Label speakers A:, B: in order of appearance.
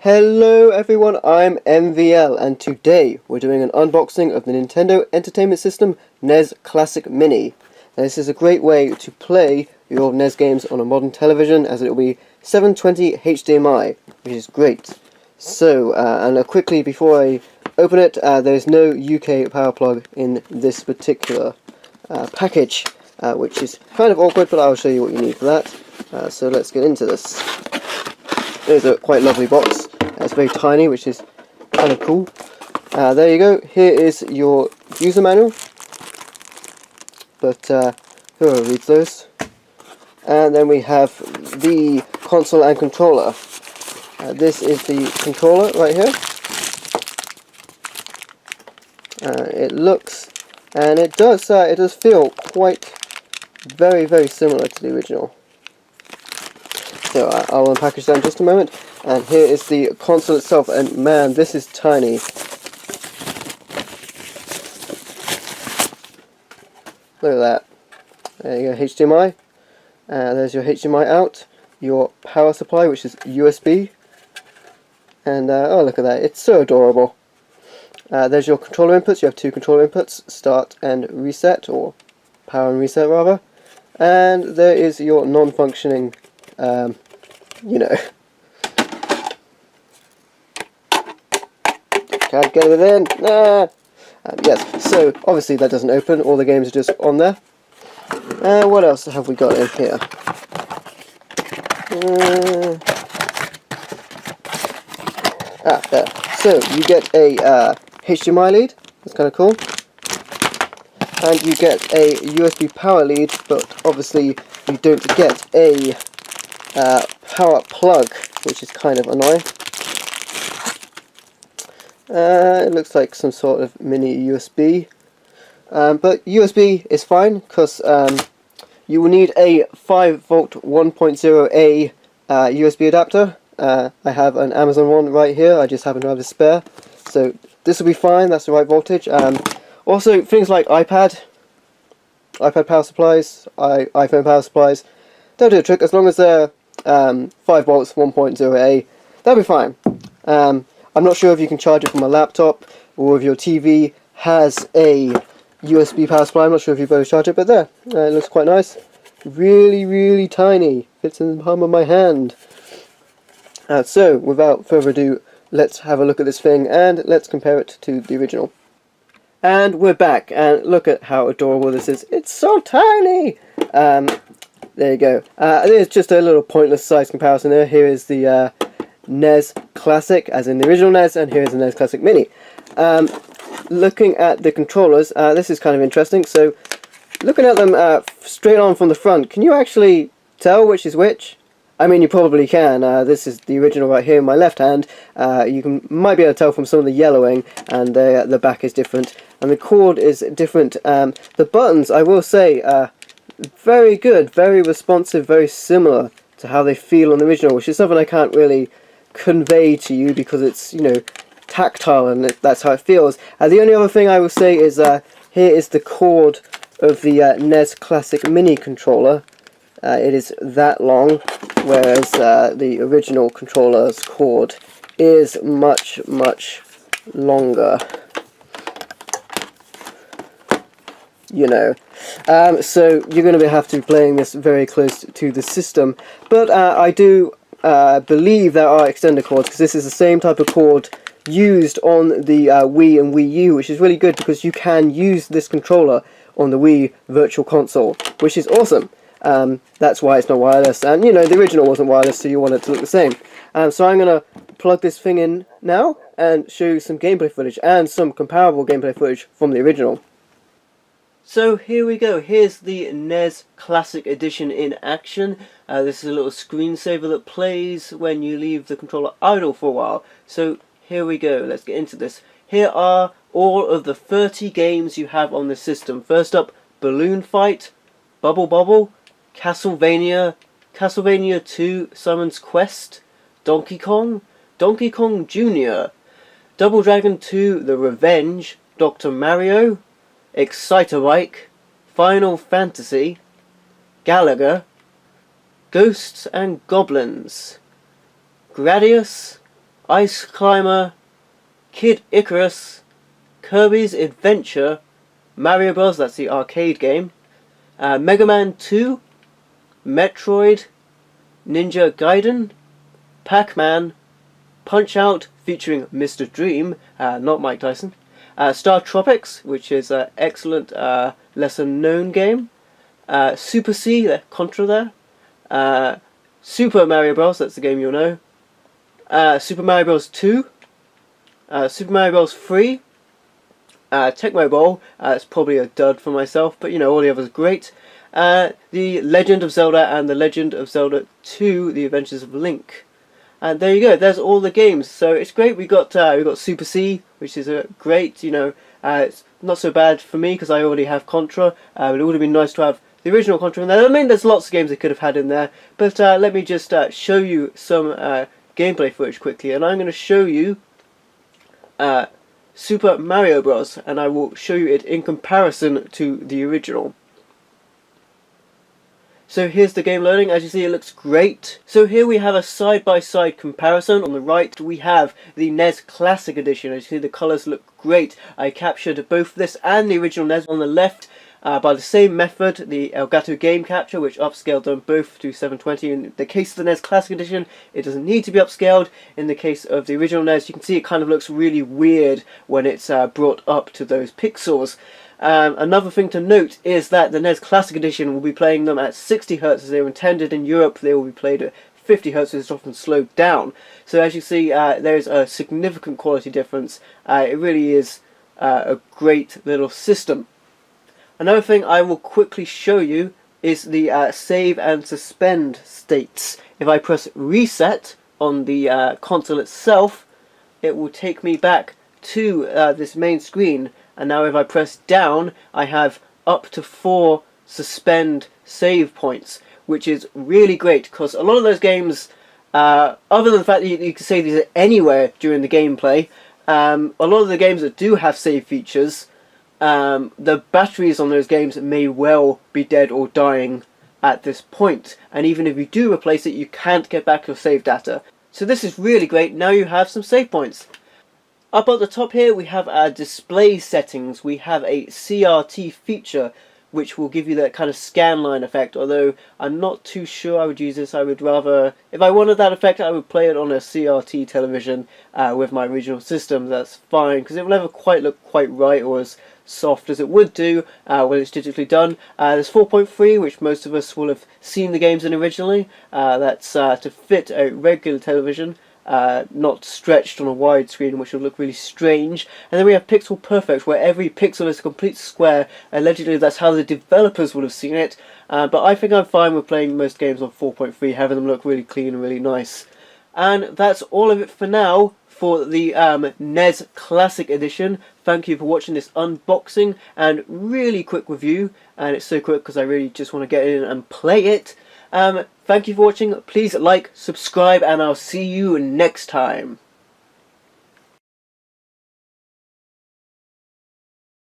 A: Hello everyone, I'm MVL and today we're doing an unboxing of the Nintendo Entertainment System NES Classic Mini. Now, this is a great way to play your NES games on a modern television as it will be 720 HDMI, which is great. So, quickly before I open it, there's no UK power plug in this particular package, which is kind of awkward, but I'll show you what you need for that. So let's get into this. It's a quite lovely box. It's very tiny, which is kind of cool. There you go. Here is your user manual. But who reads those? And then we have the console and controller. This is the controller right here. It looks and it does feel quite very similar to the original. So I'll unpackage that in just a moment. And here is the console itself, and man, this is tiny. Look at that. There you go, HDMI. There's your HDMI out, your power supply, which is USB. And oh, look at that, it's so adorable. There's your controller inputs. You have two controller inputs, start and reset, or power and reset rather. And there is your non-functioning, can't get it in. Nah. Yes, so obviously that doesn't open. All the games are just on there. What else have we got in here? There. So you get a HDMI lead. That's kind of cool. And you get a USB power lead, but obviously you don't get a power plug, which is kind of annoying. It looks like some sort of mini USB, but USB is fine because you will need a 5V 1.0A USB adapter. I have an Amazon one right here. I just happen to have a spare, so this will be fine. That's the right voltage. Also, things like iPad power supplies, iPhone power supplies, they'll do a trick as long as they're 5V 1.0A. They'll be fine. I'm not sure if you can charge it from a laptop or if your TV has a USB power supply. I'm not sure if you both charge it, but there, it looks quite nice. Really tiny. Fits in the palm of my hand. So, without further ado, let's have a look at this thing and let's compare it to the original. And we're back, and look at how adorable this is. It's so tiny! There you go. There's just a little pointless size comparison there. Here is the NES Classic, as in the original NES, and here is the NES Classic Mini. Looking at the controllers, this is kind of interesting. So, looking at them straight on from the front, can you actually tell which is which? I mean, you probably can. This is the original right here in my left hand. You might be able to tell from some of the yellowing, and the back is different, and the cord is different. The buttons, I will say, very good, very responsive, very similar to how they feel on the original, which is something I can't really convey to you because it's, tactile and that's how it feels. The only other thing I will say is here is the cord of the NES Classic Mini controller. It is that long, whereas the original controller's cord is much longer. So you're going to have to be playing this very close to the system, but I do believe there are extender cords, because this is the same type of cord used on the Wii and Wii U, which is really good because you can use this controller on the Wii Virtual Console, which is awesome. That's why it's not wireless, and the original wasn't wireless, so you want it to look the same. So I'm going to plug this thing in now and show you some gameplay footage and some comparable gameplay footage from the original. So here we go, here's the NES Classic Edition in action. This is a little screensaver that plays when you leave the controller idle for a while. So here we go, let's get into this. Here are all of the 30 games you have on the system. First up, Balloon Fight, Bubble, Castlevania, Castlevania 2 Simon's Quest, Donkey Kong Jr., Double Dragon 2 The Revenge, Dr. Mario, Excitebike, Final Fantasy, Galaga, Ghosts and Goblins, Gradius, Ice Climber, Kid Icarus, Kirby's Adventure, Mario Bros. That's the arcade game, Mega Man 2, Metroid, Ninja Gaiden, Pac-Man, Punch-Out featuring Mr. Dream, not Mike Tyson, Star Tropics, which is an excellent, lesser known game, Super C, Contra there, Super Mario Bros. That's the game you'll know, Super Mario Bros. 2, Super Mario Bros. 3, Tecmo Bowl, it's probably a dud for myself, but you know, all the others are great. The Legend of Zelda and the Legend of Zelda 2, The Adventures of Link. And there you go, there's all the games. So it's great. We got Super C, which is a great, you know, it's not so bad for me because I already have Contra, but it would have been nice to have the original Contra in there. I mean, there's lots of games they could have had in there, but let me just show you some gameplay footage quickly, and I'm going to show you Super Mario Bros. And I will show you it in comparison to the original. So here's the game loading. As you see, it looks great. So here we have a side-by-side comparison. On the right we have the NES Classic Edition. As you see, the colours look great. I captured both this and the original NES on the left by the same method, the Elgato Game Capture, which upscaled them both to 720. In the case of the NES Classic Edition, it doesn't need to be upscaled. In the case of the original NES, you can see it kind of looks really weird when it's brought up to those pixels. Another thing to note is that the NES Classic Edition will be playing them at 60 Hz as they were intended. In Europe they will be played at 50 Hz, so it's often slowed down. So as you see, there's a significant quality difference. It really is a great little system. Another thing I will quickly show you is the save and suspend states. If I press reset on the console itself, it will take me back to this main screen. And now if I press down, I have up to 4 suspend save points, which is really great because a lot of those games, other than the fact that you can save these anywhere during the gameplay, a lot of the games that do have save features, the batteries on those games may well be dead or dying at this point. And even if you do replace it, you can't get back your save data. So this is really great. Now you have some save points. Up at the top here we have our display settings. We have a CRT feature which will give you that kind of scanline effect, although I'm not too sure I would use this. I would rather, if I wanted that effect, I would play it on a CRT television with my original system. That's fine, because it will never quite look quite right or as soft as it would do when it's digitally done. There's 4.3, which most of us will have seen the games in originally. That's to fit a regular television. Not stretched on a widescreen, which will look really strange. And then we have Pixel Perfect, where every pixel is a complete square. Allegedly that's how the developers would have seen it, but I think I'm fine with playing most games on 4.3, having them look really clean and really nice. And that's all of it for now for the NES Classic Edition. Thank you for watching this unboxing and really quick review, and it's so quick because I really just want to get in and play it. Thank you for watching. Please like, subscribe, and I'll see you next time.